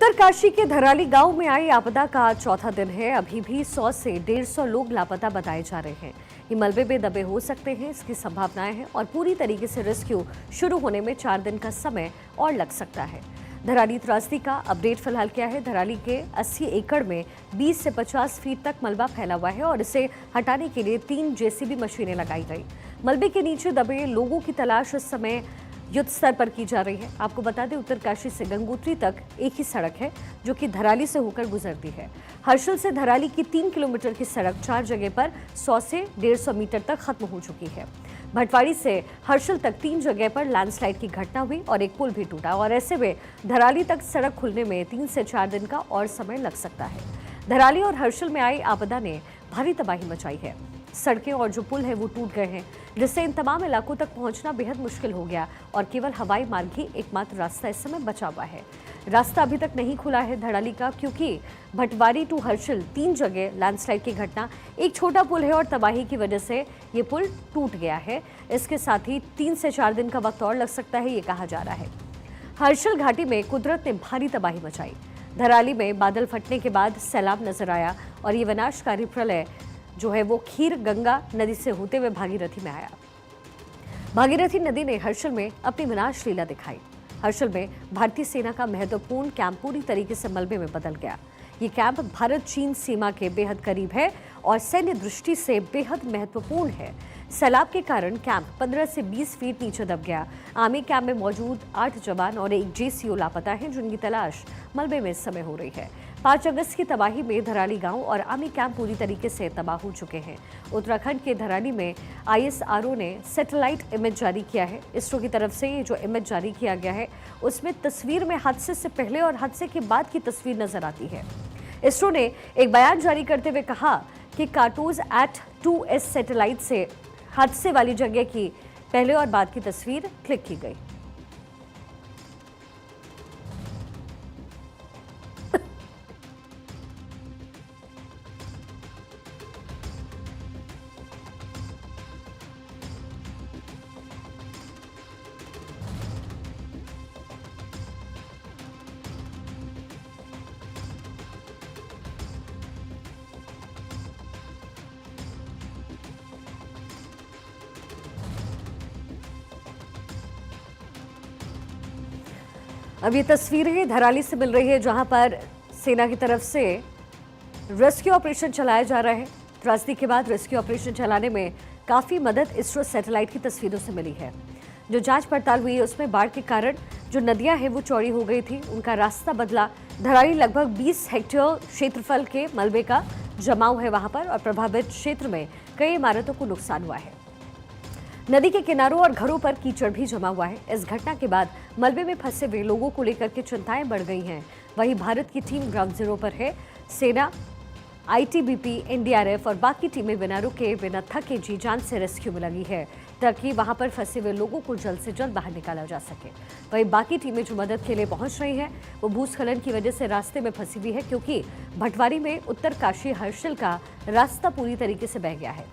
उत्तरकाशी के धराली गांव में आई आपदा का आज चौथा दिन है। अभी भी 100 से 150 लोग लापता बताए जा रहे हैं। ये मलबे में दबे हो सकते हैं, इसकी संभावनाएं हैं और पूरी तरीके से रेस्क्यू शुरू होने में 4 दिन का समय और लग सकता है। धराली त्रासदी का अपडेट फिलहाल क्या है? धराली के 80 एकड़ में 20 से 50 फीट तक मलबा फैला हुआ है और इसे हटाने के लिए 3 जेसीबी मशीनें लगाई गई। मलबे के नीचे दबे लोगों की तलाश इस समय युद्ध स्तर पर की जा रही है। आपको बता दें, उत्तरकाशी से गंगोत्री तक एक ही सड़क है जो कि धराली से होकर गुजरती है। हर्षल से धराली की 3 किलोमीटर की सड़क 4 जगह पर 100 से 150 मीटर तक खत्म हो चुकी है। भटवाड़ी से हर्षल तक 3 जगह पर लैंडस्लाइड की घटना हुई और एक पुल भी टूटा और ऐसे में धराली तक सड़क खुलने में 3 से 4 दिन का और समय लग सकता है। धराली और हर्षल में आई आपदा ने भारी तबाही मचाई है। सड़कें और जो पुल है वो टूट गए हैं, जिससे इन तमाम इलाकों तक पहुंचना बेहद मुश्किल हो गया और केवल हवाई मार्ग ही एकमात्र रास्ता इस समय बचा हुआ है। रास्ता अभी तक नहीं खुला है धराली का, क्योंकि भटवाड़ी टू हर्षल 3 जगह लैंडस्लाइड की घटना, एक छोटा पुल है और तबाही की वजह से ये पुल टूट गया है। इसके साथ ही 3 से 4 दिन का वक्त और लग सकता है, ये कहा जा रहा है। हर्षल घाटी में कुदरत ने भारी तबाही मचाई। धराली में बादल फटने के बाद सैलाब नजर आया और ये विनाशकारी प्रलय जो है वो खीर गंगा नदी से होते हुए भागीरथी में आया। भागीरथी नदी ने हर्षल में अपनी विनाश लीला दिखाई। हर्षल में भारतीय सेना का महत्वपूर्ण कैंप पूरी तरीके से मलबे में बदल गया। ये कैंप भारत चीन सीमा के बेहद करीब है और सैन्य दृष्टि से बेहद महत्वपूर्ण है। सैलाब के कारण कैंप 15 से 20 फीट नीचे दब गया। आर्मी कैंप में मौजूद 8 जवान और एक जेसीओ लापता हैं, जिनकी तलाश मलबे में इस समय हो रही है। 5 अगस्त की तबाही में धराली गांव और आर्मी कैंप पूरी तरीके से तबाह हो चुके हैं। उत्तराखंड के धराली में ISRO ने सैटेलाइट इमेज जारी किया है। इसरो की तरफ से ये जो इमेज जारी किया गया है उसमें तस्वीर में हादसे से पहले और हादसे के बाद की तस्वीर नजर आती है। इसरो ने एक बयान जारी करते हुए कहा कि Cartouche-2S सैटेलाइट से हादसे वाली जगह की पहले और बाद की तस्वीर क्लिक की गई। अब ये तस्वीरें धराली से मिल रही है, जहां पर सेना की तरफ से रेस्क्यू ऑपरेशन चलाया जा रहा है। त्रासदी के बाद रेस्क्यू ऑपरेशन चलाने में काफ़ी मदद इसरो सैटेलाइट की तस्वीरों से मिली है। जो जांच पड़ताल हुई है उसमें बाढ़ के कारण जो नदियां हैं वो चौड़ी हो गई थी, उनका रास्ता बदला। धराली लगभग 20 हेक्टेयर क्षेत्रफल के मलबे का जमाव है वहां पर और प्रभावित क्षेत्र में कई इमारतों को नुकसान हुआ है। नदी के किनारों और घरों पर कीचड़ भी जमा हुआ है। इस घटना के बाद मलबे में फंसे हुए लोगों को लेकर के चिंताएं बढ़ गई हैं। वहीं भारत की टीम ग्राउंड जीरो पर है। सेना, ITBP, NDRF और बाकी टीमें बिना रुके, बिना थके जी जान से रेस्क्यू में लगी है, ताकि वहां पर फंसे हुए लोगों को जल्द से जल्द बाहर निकाला जा सके। वहीं बाकी टीमें जो मदद के लिए पहुंच रही हैं वो भूस्खलन की वजह से रास्ते में फंसी हुई है, क्योंकि भटवाड़ी में उत्तरकाशी हर्षल का रास्ता पूरी तरीके से बह गया है,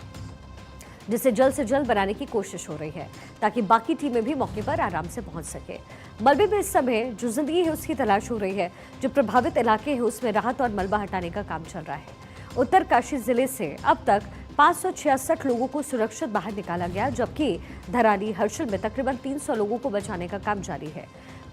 जिसे जल्द से जल्द बनाने की कोशिश हो रही है ताकि बाकी टीमें भी मौके पर आराम से पहुंच सके। मलबे में इस समय जो जिंदगी है उसकी तलाश हो रही है। जो प्रभावित इलाके हैं उसमें राहत और मलबा हटाने का काम चल रहा है। उत्तरकाशी जिले से अब तक 566 लोगों को सुरक्षित बाहर निकाला गया, जबकि धराली हर्षल में तकरीबन 300 लोगों को बचाने का काम जारी है।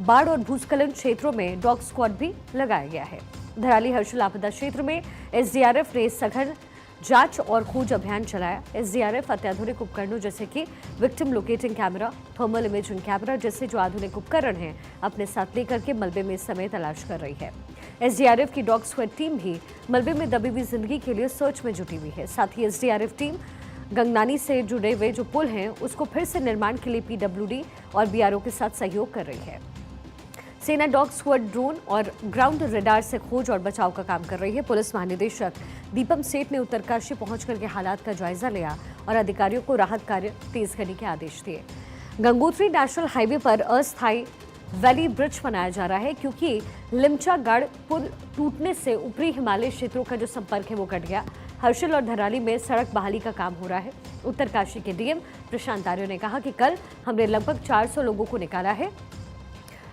बाढ़ और भूस्खलन क्षेत्रों में डॉग स्क्वाड भी लगाया गया है। धराली हर्षल आपदा क्षेत्र में SDRF ने सघन जांच और खोज अभियान चलाया। SDRF अत्याधुनिक उपकरणों जैसे कि victim locating camera, thermal imaging camera जैसे जो आधुनिक उपकरण हैं अपने साथ लेकर के मलबे में इस समय तलाश कर रही है। SDRF की डॉग स्क्वाड टीम भी मलबे में दबी हुई जिंदगी के लिए सर्च में जुटी हुई है। साथ ही SDRF टीम गंगनानी से जुड़े हुए जो पुल हैं उसको फिर से निर्माण के लिए PWD और BRO के साथ सहयोग कर रही है। सेना डॉग स्क्वाड ड्रोन और ग्राउंड रडार से खोज और बचाव का काम कर रही है। पुलिस महानिदेशक दीपम सेठ ने उत्तरकाशी पहुंच करके हालात का जायजा लिया और अधिकारियों को राहत कार्य तेज करने के आदेश दिए। गंगोत्री नेशनल हाईवे पर अस्थायी वैली ब्रिज बनाया जा रहा है, क्योंकि लिमचागढ़ पुल टूटने से ऊपरी हिमालय क्षेत्रों का जो संपर्क है वो कट गया। हर्षल और धराली में सड़क बहाली का काम हो रहा है। उत्तरकाशी के DM प्रशांत आर्य ने कहा कि कल हमने लगभग 400 लोगों को निकाला है।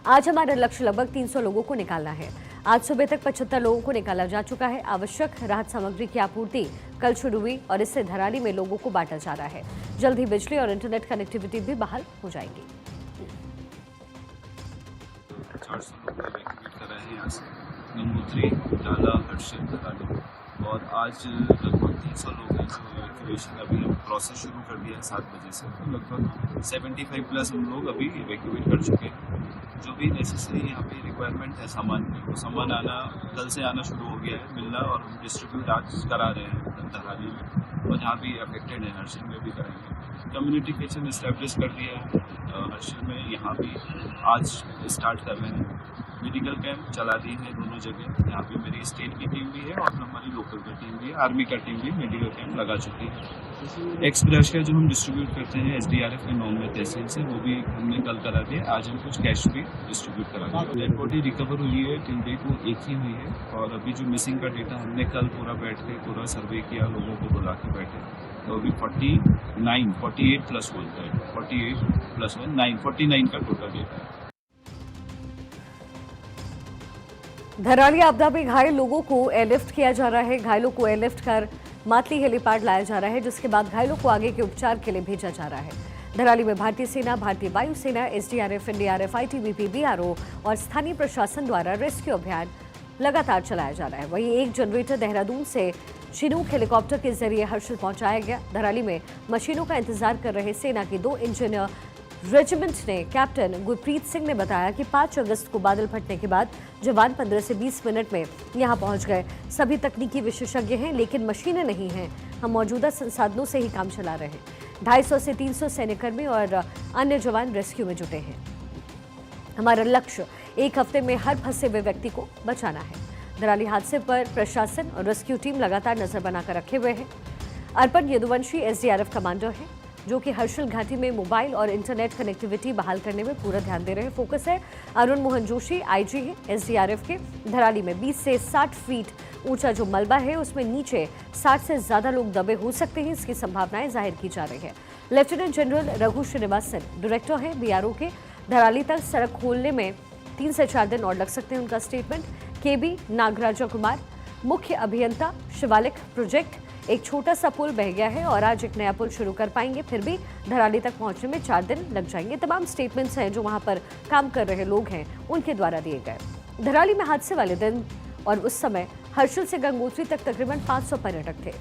आज हमारा लक्ष्य लगभग 300 लोगों को निकालना है। आज सुबह तक 75 लोगों को निकाला जा चुका है। आवश्यक राहत सामग्री की आपूर्ति कल शुरू हुई और इससे धराली में लोगों को बांटा जा रहा है। जल्द ही बिजली और इंटरनेट कनेक्टिविटी भी बहाल हो जाएगी। 400 लोग इवैक्यूएट कर रहे हैं यहाँ से गंगोत्री, डाला, हर्षिल, धराली और आज लगभग 300 लोग हैं जो इवैक्यूएशन अभी हम प्रोसेस शुरू कर दिया है 7 बजे से। तो लगभग 75+ हम लोग अभी इवैक्यूएट कर चुके हैं। जो भी नेसेसरी यहाँ पे रिक्वायरमेंट है सामान की, वो सामान आना कल से आना शुरू हो गया है मिलना, और हम डिस्ट्रीब्यूट आज करा रहे हैं धराली में और जहाँ भी अफेक्टेड है हर्षिल में भी करेंगे। कम्युनिटी किचन इस्टेब्लिश कर दिया है हर्षिल में, यहाँ भी आज स्टार्ट कर रहे हैं। मेडिकल कैंप चला दिए हैं दोनों जगह, यहाँ पे मेरी स्टेट की टीम भी है और हमारी लोकल की टीम भी है, आर्मी का टीम भी मेडिकल कैंप लगा चुकी है। एक्सप्रेस का जो हम डिस्ट्रीब्यूट करते हैं SDRF के 9 तहसील से, वो भी हमने कल करा दिया। आज हम कुछ कैश भी डिस्ट्रीब्यूट करा दिया। डेड बॉडी रिकवर हुई है टिल डेट वो एक ही हुई है, और अभी जो मिसिंग का डेटा हमने कल पूरा बैठ के पूरा सर्वे किया, लोगों को बुला के बैठे, तो अभी 48 + 1 48 + 1 49 का टोटल डेटा है। धराली आपदा में घायल लोगों को एयरलिफ्ट किया जा रहा है। घायलों को एयरलिफ्ट कर मातली हेलीपैड लाया जा रहा है, जिसके बाद घायलों को आगे के उपचार के लिए भेजा जा रहा है। धराली में भारतीय सेना, भारतीय वायुसेना, SDRF, NDRF, ITBP, BRO और स्थानीय प्रशासन द्वारा रेस्क्यू अभियान लगातार चलाया जा रहा है। वहीं एक जनरेटर देहरादून से चिनूक हेलीकॉप्टर के जरिए हर्षिल पहुंचाया गया। धराली में मशीनों का इंतजार कर रहे सेना के 2 इंजीनियर रेजिमेंट ने कैप्टन गुरप्रीत सिंह ने बताया कि 5 अगस्त को बादल फटने के बाद जवान 15 से 20 मिनट में यहां पहुंच गए। सभी तकनीकी विशेषज्ञ हैं, लेकिन मशीनें नहीं हैं। हम मौजूदा संसाधनों से ही काम चला रहे हैं। 250 से 300 सैन्यकर्मी और अन्य जवान रेस्क्यू में जुटे हैं। हमारा लक्ष्य 1 हफ्ते में हर फंसे हुए व्यक्ति को बचाना है। धराली हादसे पर प्रशासन और रेस्क्यू टीम लगातार नजर बनाकर रखे हुए हैं। अर्पण यदुवंशी SDRF कमांडर हैं, जो कि हर्षिल घाटी में मोबाइल और इंटरनेट कनेक्टिविटी बहाल करने में पूरा ध्यान दे रहे हैं। फोकस है। अरुण मोहन जोशी IG हैं SDRF के। धराली में 20 से 60 फीट ऊंचा जो मलबा है, उसमें नीचे 60 से ज्यादा लोग दबे हो सकते हैं, इसकी संभावनाएं जाहिर की जा रही है। Lieutenant general Raghu Srinivasan director हैं BRO के। धराली तक सड़क खोलने में 3 से 4 दिन और लग सकते हैं, उनका स्टेटमेंट। KB नागराजा कुमार, मुख्य अभियंता शिवालिक प्रोजेक्ट, एक छोटा सा पुल बह गया है और आज एक नया पुल शुरू कर पाएंगे, फिर भी धराली तक पहुंचने में 4 दिन लग जाएंगे। तमाम स्टेटमेंट्स हैं जो वहां पर काम कर रहे लोग हैं उनके द्वारा दिए गए। धराली में हादसे वाले दिन और उस समय हर्षिल से गंगोत्री तक तकरीबन 500 पर्यटक थे।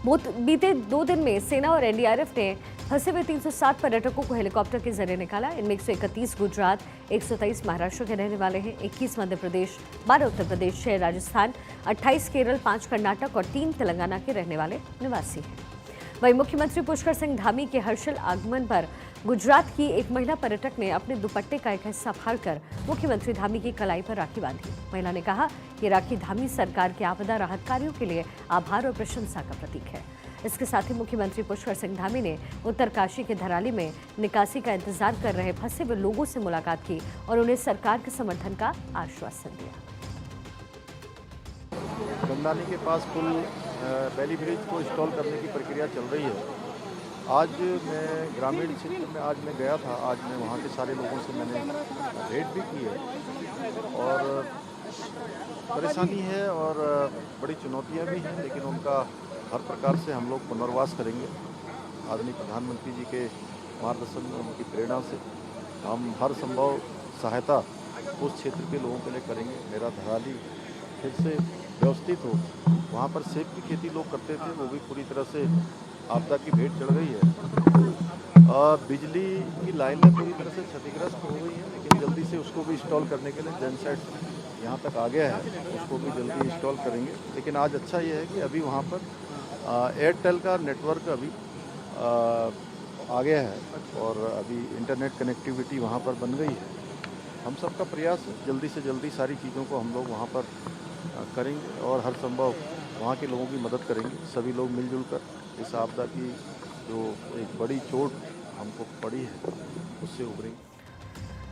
बीते 2 दिन में सेना और NDRF ने फंसे हुए 307 पर्यटकों को हेलीकॉप्टर के जरिए निकाला। इनमें 131 गुजरात, 123 महाराष्ट्र के रहने वाले हैं, 21 मध्य प्रदेश, 12 उत्तर प्रदेश, 6 राजस्थान, 28 केरल, 5 कर्नाटक और 3 तेलंगाना के रहने वाले निवासी हैं। वहीं मुख्यमंत्री पुष्कर सिंह धामी के हर्षिल आगमन पर गुजरात की एक महिला पर्यटक ने अपने दुपट्टे का एक हिस्सा फाड़कर मुख्यमंत्री धामी की कलाई पर राखी बांधी। महिला ने कहा कि राखी धामी सरकार के आपदा राहत कार्यों के लिए आभार और प्रशंसा का प्रतीक है। इसके साथ ही मुख्यमंत्री पुष्कर सिंह धामी ने उत्तरकाशी के धराली में निकासी का इंतजार कर रहे फंसे हुए लोगों से मुलाकात की और उन्हें सरकार के समर्थन का आश्वासन दिया। गंदानी के पास पुल बैली ब्रिज को इंस्टॉल करने की प्रक्रिया चल रही है। आज मैं ग्रामीण क्षेत्र में आज मैं गया था। आज मैं वहाँ के सारे लोगों से मैंने भेंट भी की है और परेशानी है और बड़ी चुनौतियाँ भी हैं, लेकिन उनका हर प्रकार से हम लोग पुनर्वास करेंगे। आदरणीय प्रधानमंत्री जी के मार्गदर्शन में, उनकी प्रेरणा से हम हर संभव सहायता उस क्षेत्र के लोगों के लिए करेंगे। मेरा धराली फिर से व्यवस्थित हो। वहाँ पर सेब की खेती लोग करते थे, वो भी पूरी तरह से आपदा की भेंट चढ़ गई है। बिजली की लाइनें पूरी तरह से क्षतिग्रस्त हो गई हैं, लेकिन जल्दी से उसको भी इंस्टॉल करने के लिए जनसेट यहाँ तक आ गया है, उसको भी जल्दी इंस्टॉल करेंगे। लेकिन आज अच्छा ये है कि अभी वहाँ पर एयरटेल का नेटवर्क अभी आ गया है और अभी इंटरनेट कनेक्टिविटी वहाँ पर बन गई है। हम सबका प्रयास है जल्दी से जल्दी सारी चीज़ों को हम लोग वहाँ पर करेंगे और हर संभव वहाँ के लोगों की मदद करेंगे। सभी लोग मिलजुल कर इस आपदा की जो एक बड़ी चोट हमको पड़ी है उससे उभरेंगे।